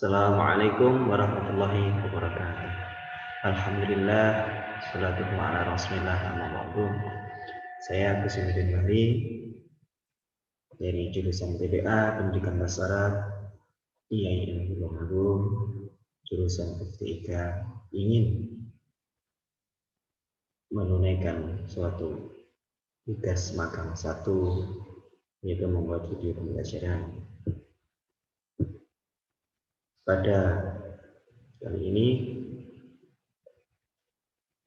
Assalamualaikum warahmatullahi wabarakatuh. Alhamdulillah, salatu ala rasulillah amma ba'du. Saya Kusimuddin Bahri dari jurusan PBA Pendidikan Bahasa IAIN Tulungagung, jurusan FT3, ingin menunaikan suatu tugas magang 1, yaitu membuat video pembelajaran. Pada kali ini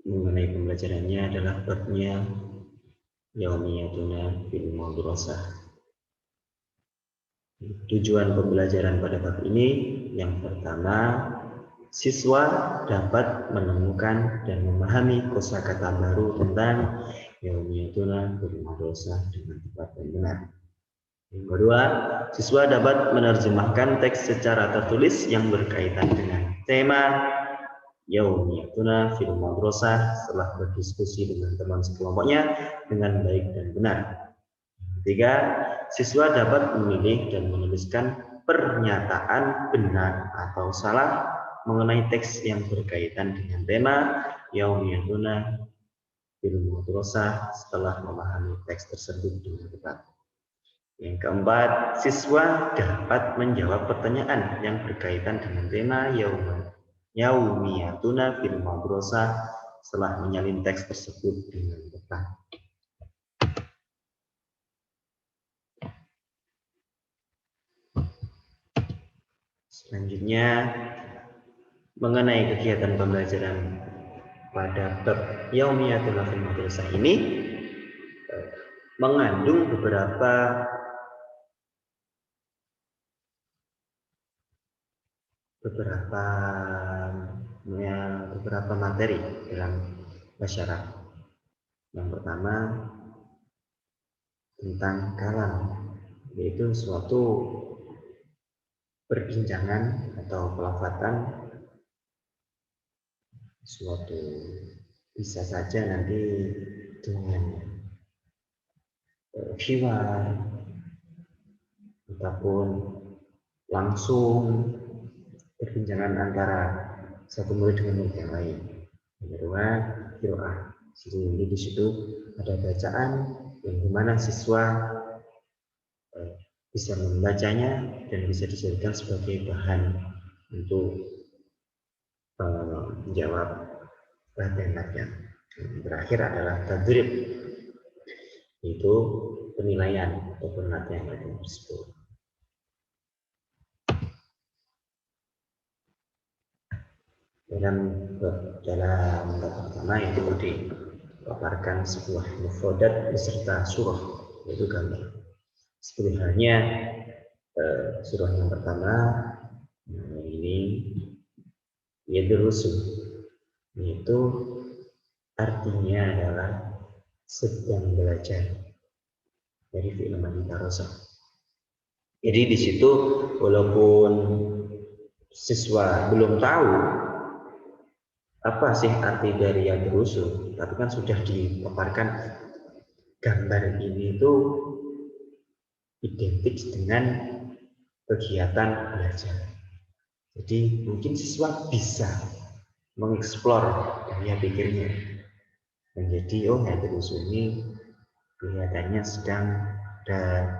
mengenai pembelajarannya adalah babnya Yaumiyatuna fil Madrasah. Tujuan pembelajaran pada bab ini yang pertama, siswa dapat menemukan dan memahami kosakata baru tentang Yaumiyatuna fil Madrasah dengan tepat dan benar. Yang kedua, siswa dapat menerjemahkan teks secara tertulis yang berkaitan dengan tema Yaumiyatuna fil Madrasah setelah berdiskusi dengan teman sekelompoknya dengan baik dan benar. Ketiga, siswa dapat memilih dan menuliskan pernyataan benar atau salah mengenai teks yang berkaitan dengan tema Yaumiyatuna fil Madrasah setelah memahami teks tersebut dengan tepat. Yang keempat, siswa dapat menjawab pertanyaan yang berkaitan dengan tema Yaumiyatuna fil Madrasah setelah menyalin teks tersebut dengan tepat. Selanjutnya, mengenai kegiatan pembelajaran pada bab Yaumiyatuna fil Madrasah ini mengandung beberapa materi dalam masyarakat. Yang pertama tentang kalam, yaitu suatu perbincangan atau pelafatan, suatu bisa saja nanti dengan hiwar ataupun langsung perbincangan antara satu murid dengan murid yang lain. Yang kedua, qiraah. Jadi di situ ada bacaan yang dimana siswa bisa membacanya dan bisa dijadikan sebagai bahan untuk menjawab latihan-latihan. Terakhir adalah tadrib, yaitu penilaian ataupun latihan-latihan tersebut. Dalam bab pertama itu dipaparkan sebuah mufradat beserta surah, yaitu gambar. Seperti halnya surah yang pertama ini yadrusu, yaitu artinya adalah sedang belajar, dari fi'il madhi darasa. Jadi di situ walaupun siswa belum tahu apa sih arti dari yadrusu, tapi kan sudah dipaparkan gambar ini itu identik dengan kegiatan belajar. Jadi mungkin siswa bisa mengeksplor daya pikirnya menjadi yadrusu ini kelihatannya sedang ada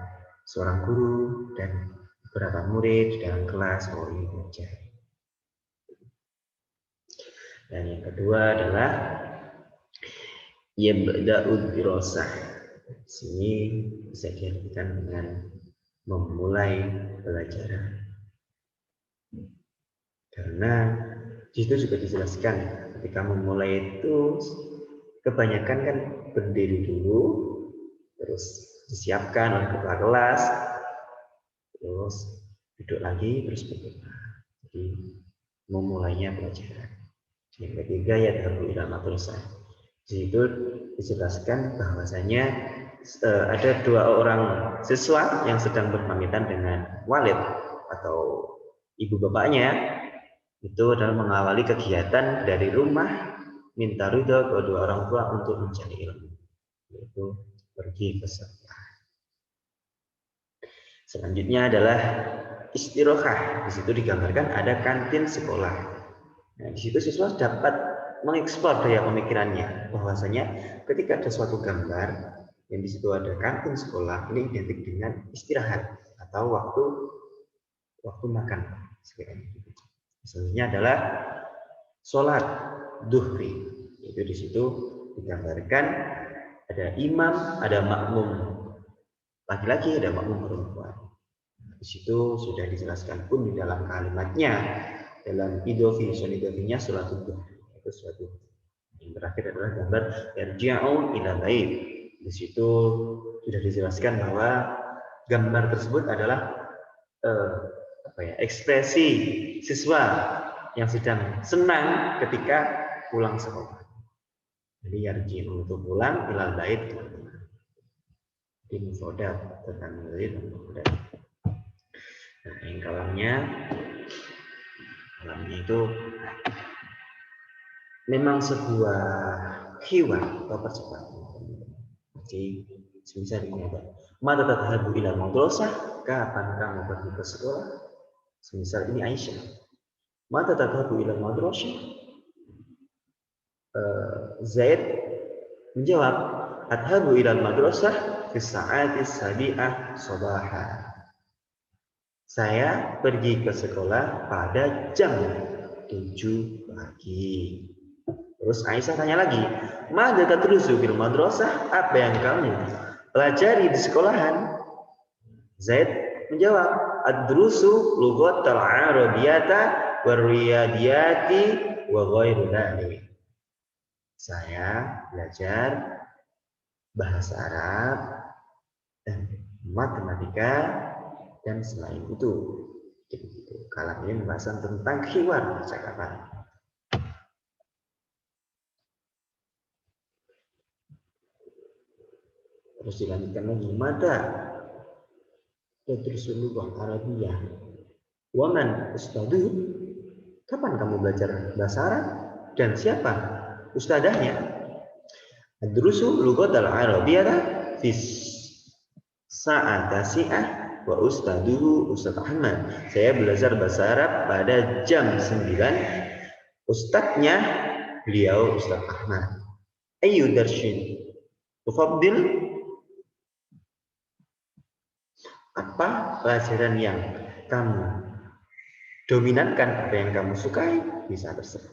seorang guru dan beberapa murid dalam kelas ini belajar. Dan yang kedua adalah yabda'ud dirasah. Sini bisa diartikan dengan memulai pelajaran. Karena di situ juga dijelaskan ketika memulai itu kebanyakan kan berdiri dulu, terus disiapkan oleh kepala kelas, terus duduk lagi, terus berdoa. Jadi memulainya pelajaran. Yang ketiga ya tahu ila madrasah. Di situ dijelaskan bahwasanya ada dua orang siswa yang sedang berpamitan dengan walid atau ibu bapaknya, itu adalah mengawali kegiatan dari rumah minta ridho kedua orang tua untuk mencari ilmu, yaitu pergi ke sekolah. Selanjutnya adalah istirahah. Di situ digambarkan ada kantin sekolah. Nah, di situ siswa dapat mengeksplor daya pemikirannya bahwasanya ketika ada suatu gambar yang di situ ada kantin sekolah, ini identik dengan istirahat atau waktu makan. Misalnya adalah sholat duhri. Itu di situ digambarkan ada imam, ada makmum laki-laki, ada makmum perempuan. Di situ sudah dijelaskan pun di dalam kalimatnya, dalam idofi, idofinya sholat duhri. Itu suatu yang terakhir adalah gambar yarji'u ila bait. Di situ sudah dijelaskan bahwa gambar tersebut adalah ekspresi siswa yang sedang senang ketika pulang sekolah. Jadi yarji'u itu pulang, ilal bait ini mufradat tentang murid dan mufradat. Nah, yang kalamnya itu memang sebuah hiwar atau percepatan. Jadi semisal ini ada mata tadhabu ila madrasah, kapan kamu pergi ke sekolah? Semisal ini Aisyah. Mata tadhabu ila madrasah, Zaid menjawab, adhabu ila madrasah fi sa'ati sabi'ah sabaha. Saya pergi ke sekolah pada jam 7 pagi. Terus Aisyah tanya lagi, "Madza tadrusu fil madrasah?" Apa yang kamu pelajari di sekolahan? Zaid menjawab, "Adrusu lughatal arabiyyata warriyadiyati wa ghairu dzalik." Saya belajar bahasa Arab dan matematika dan selain itu. Kalam ini pembahasan tentang hiwar percakapan. Terus dilanjutkan lagi, mata tadrusul lughah Arabiyah waman ustadu, kapan kamu belajar bahasa Arab dan siapa ustadahnya? Adrusu lughatal Arabiyyah fi sa'at tasi'ah wa ustaduhu Ustaz Ahmad. Saya belajar bahasa Arab pada jam 9. Ustadznya beliau Ustaz Ahmad. Ayu darshin tufaddil, apa pelajaran yang kamu dominankan, apa yang kamu sukai, bisa terserah.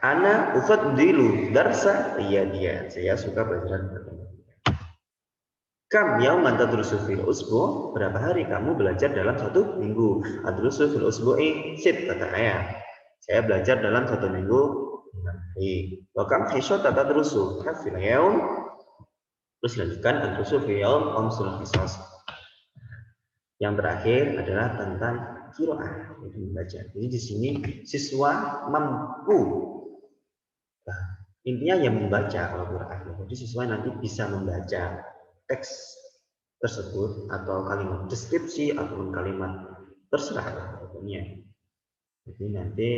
Ana ufaddilu darsa riyadiyah, saya suka pelajaran matematika. Kam yauman tadrusu fil usbu, berapa hari kamu belajar dalam satu minggu? Adrusu fil usbu'i sit, kata ayah. Saya belajar dalam satu minggu 6 hari. Wa kam hisata tadrusu fil yaum, terus lanjutkan adrusu fil yaum khamsul hisas. Yang terakhir adalah tentang qiraah, itu membaca. Jadi di sini siswa mampu, intinya yang membaca kalau qiraah. Jadi siswa nanti bisa membaca teks tersebut atau kalimat deskripsi ataupun kalimat terserah pokoknya. Jadi nanti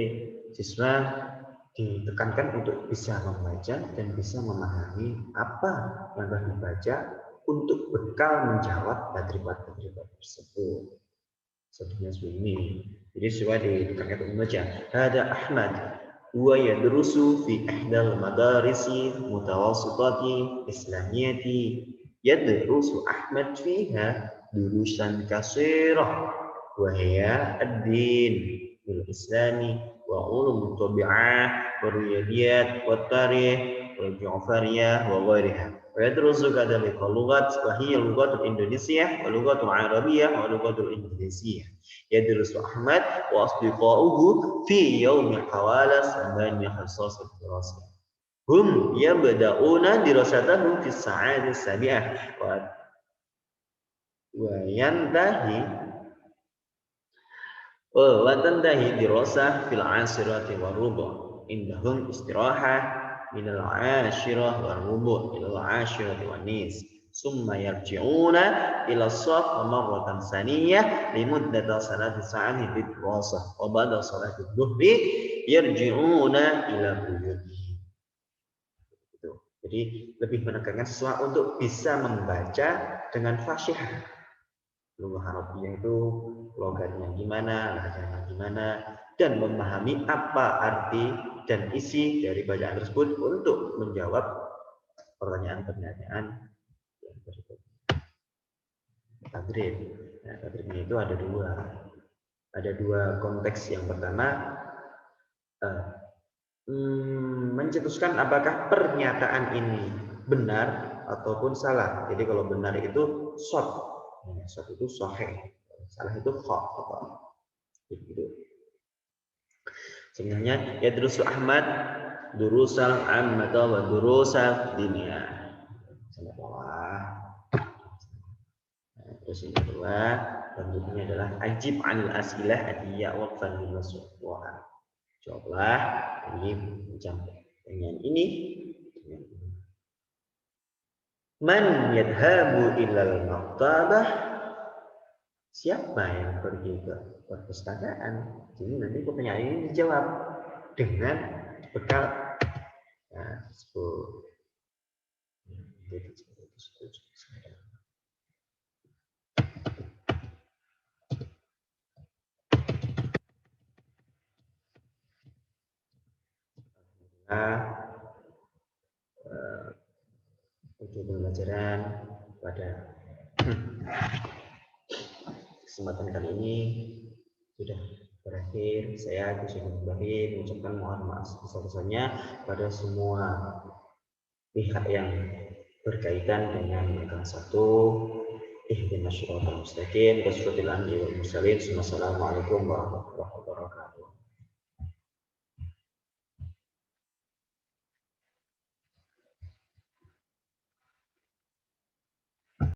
siswa ditekankan untuk bisa membaca dan bisa memahami apa yang telah dibaca untuk bekal menjawab batribat tersebut. Sebenarnya seperti ini. Jadi siswa ditekankan untuk membaca. Hada Ahmad wa yadrusu fi ihdal madarisi mutawassitati islamiyati. Yadrusu Ahmad fiha durusan kasirah wa hiya ad-din bil islami wa ulum tabi'ah wa riyadiyat wa tarikh wa ju'fariyah wa ghairiha. ويدرس كذلك اللغات وهي اللغة الإندونيسية واللغة العربية واللغة الإنجليزية. يدرس أحمد وأصدقاؤه في يوم حوالي 8 حصص دراسية. هم يبدأون دراستهم في الساعات 7 وتنتهي دراسة في 10:15. عندهم استراحة من 10:15 إلى 10:15. ثم يرجعون إلى الصف مرة ثانية لمدة 3 ساعات للدراسة وبعد صلاة الظهر يرجعون إلى بيوتهم. Jadi lebih menekankan siswa untuk bisa membaca dengan fasyih. Lughah Arabiyah itu logatnya gimana, bahasanya gimana, dan memahami apa arti dan isi dari bacaan tersebut untuk menjawab pertanyaan-pertanyaan yang berikut. Tadrib. Nah, tadribnya itu ada dua. Ada dua konteks. Yang pertama, mencetuskan apakah pernyataan ini benar ataupun salah. Jadi kalau benar itu shot. Shot itu sahih. Salah itu khata. Gitu. Sebenarnya ya terus Ahmad durusal ammata wa durusal dunia. Sampai bawah. Nah, terus yang kedua bentuknya adalah ajib anil asilah adiyah wa fanil waswa. Jawablah ini macam dengan ini. Man yadhabu ilal maktabah, siapa yang pergi ke perpustakaan? Jadi nanti pertanyaan ini dijawab dengan bekal untuk pembelajaran pada kesempatan kali ini sudah berakhir. Saya Gus Ibrahim mengucapkan mohon maaf sebesar-besarnya pada semua pihak yang berkaitan dengan Megang 1 ihdinas siratal mustaqim wasiratal anbiya'i wal mursalin. Wassalamualaikum warahmatullahi wabarakatuh.